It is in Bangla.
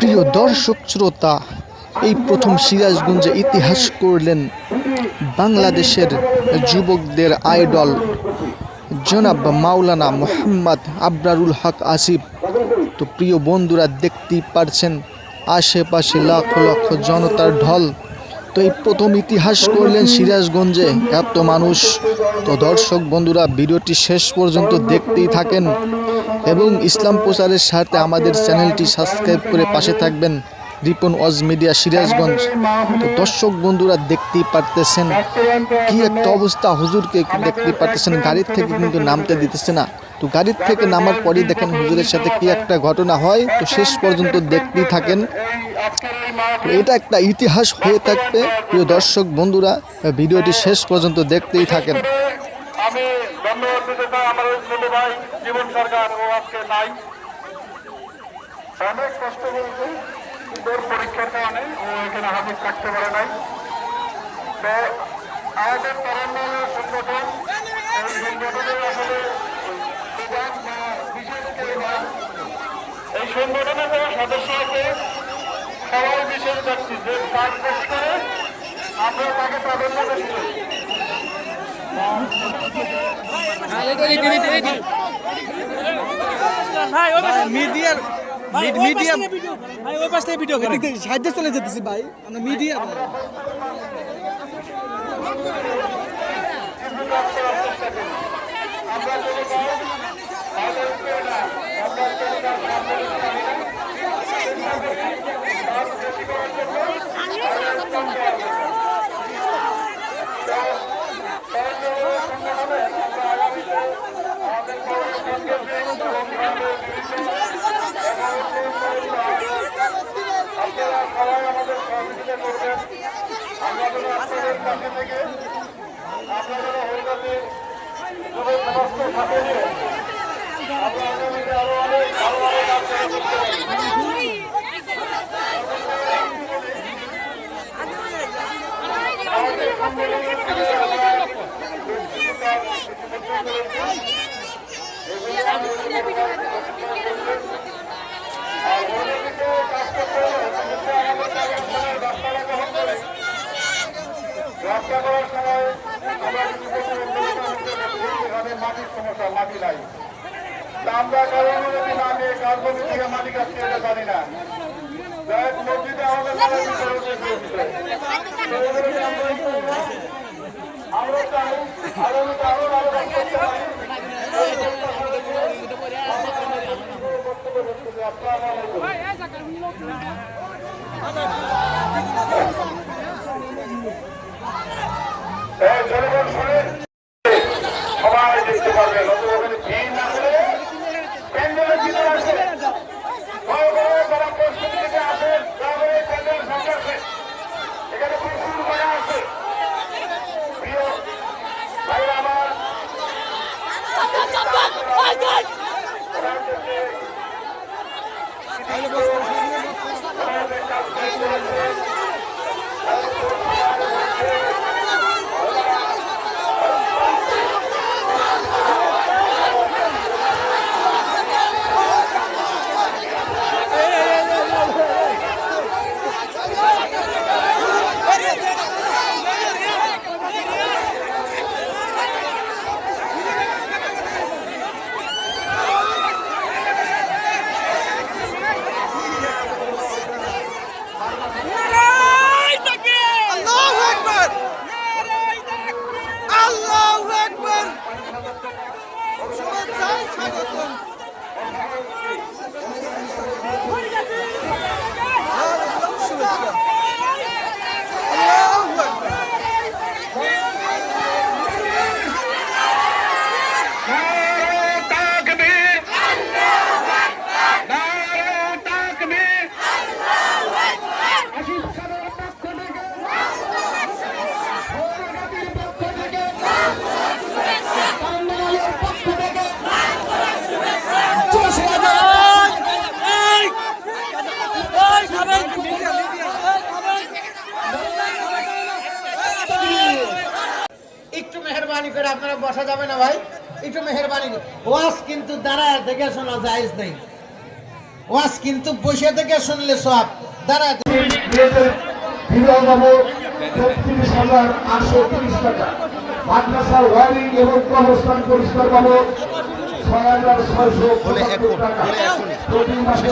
প্রিয় দর্শক শ্রোতা, এই প্রথম সিরাজগঞ্জে ইতিহাস করলেন বাংলাদেশের যুবকদের আইডল জনাব মাওলানা মোহাম্মদ আবরারুল হক আসিফ। তো প্রিয় বন্ধুরা, দেখতেই পারছেন আশেপাশে লাখ লক্ষ জনতার ঢল। তো এই প্রথম ইতিহাস করলেন সিরাজগঞ্জে এত মানুষ। তো দর্শক বন্ধুরা, ভিডিওটি শেষ পর্যন্ত দেখতেই থাকেন এবং ইসলাম প্রচারের স্বার্থে আমাদের চ্যানেলটি সাবস্ক্রাইব করে পাশে থাকবেন। রিপন ওয়াজ মিডিয়া সিরাজগঞ্জ। তো দর্শক বন্ধুরা, দেখতেই পারতেছেন কি একটা অবস্থা। হুজুরকে দেখতেই পারতেছেন, গাড়ির থেকে কিন্তু নামতে দিতেছে না। তো গাড়ির থেকে নামার পরেই দেখেন হুজুরের সাথে কি একটা ঘটনা হয়। তো শেষ পর্যন্ত দেখতেই থাকেন, তো এটা একটা ইতিহাস হয়ে থাকবে। প্রিয় দর্শক বন্ধুরা, ভিডিওটি শেষ পর্যন্ত দেখতেই থাকেন। আমি ধন্যবাদ দিতে চাই আমার ওই ছোট ভাই জীবন সরকার, ও আজকে নাই, অনেক কষ্ট করেছে ওর পরীক্ষার কারণে ও এখানে হাজির থাকতে পারে নাই। তো আমাদের তরুণের সংগঠন, এই সংগঠনের আসলে প্রধান বা বিশেষ কেউ নয়, এই সংগঠনের যারা সদস্য আছে সবাই বিশেষ ব্যক্তি, যে কাজ বেশি করে আমরা তাকে প্রাধান্য বেশি করি। মিডিয়ার মিডিয়া ভাই ওই পাশ থেকে ভিডিও করে সাহায্য চলে যেতেছি ভাই, আমরা মিডিয়া ভাই। আপনারা সবাই আমাদের সহযোগিতা করবেন। আমরা যেন আপনাদের পাশে থেকে আপনারা হরিদাতে যুবক সমাজকে সাথে নিয়ে আমরা আগামীতে আরো অনেক ভালো ভালো কাজ করতে পারি। রাস্তা করার সময় আমরা এখানে মাটির সমস্যা, মাটি নাই। তা আমরা কারো অনুমতি না নিয়ে কার জমি থেকে মাটি কাটছি এটা জানি না। মসজিদে আমাদের আমরা চাই আগামীতে আরো ভালো কাজ করতে পারি। জনগণ শুনে সবাই দেখতে পারবে, ওখানে ভিড় না করে প্যান্ডেলের ভিতরে আসে, যারা প্রস্তুতি থেকে আসেন প্যান্ডেল সামনে আসে, এখানে প্রচুর মজা আছে। প্রিয় ভাইরা আমার, একটু মেহরবানি করে আপনারা বসা যাবে না ভাই, একটু মেহরবানি। ওয়াজ কিন্তু দাঁড়ায় দেখে শোনা জায়েজ নেই। ওয়াজ কিন্তু বসে থেকে শুনলে সব দাঁড়া বিবাহ বাবদ ৩৬,৮৩০ টাকা, মাদ্রাসার ওয়ারিং এবং কবরস্থান পরিষ্কার বাবদ ৬,৬৭৫ টাকা, প্রতি মাসে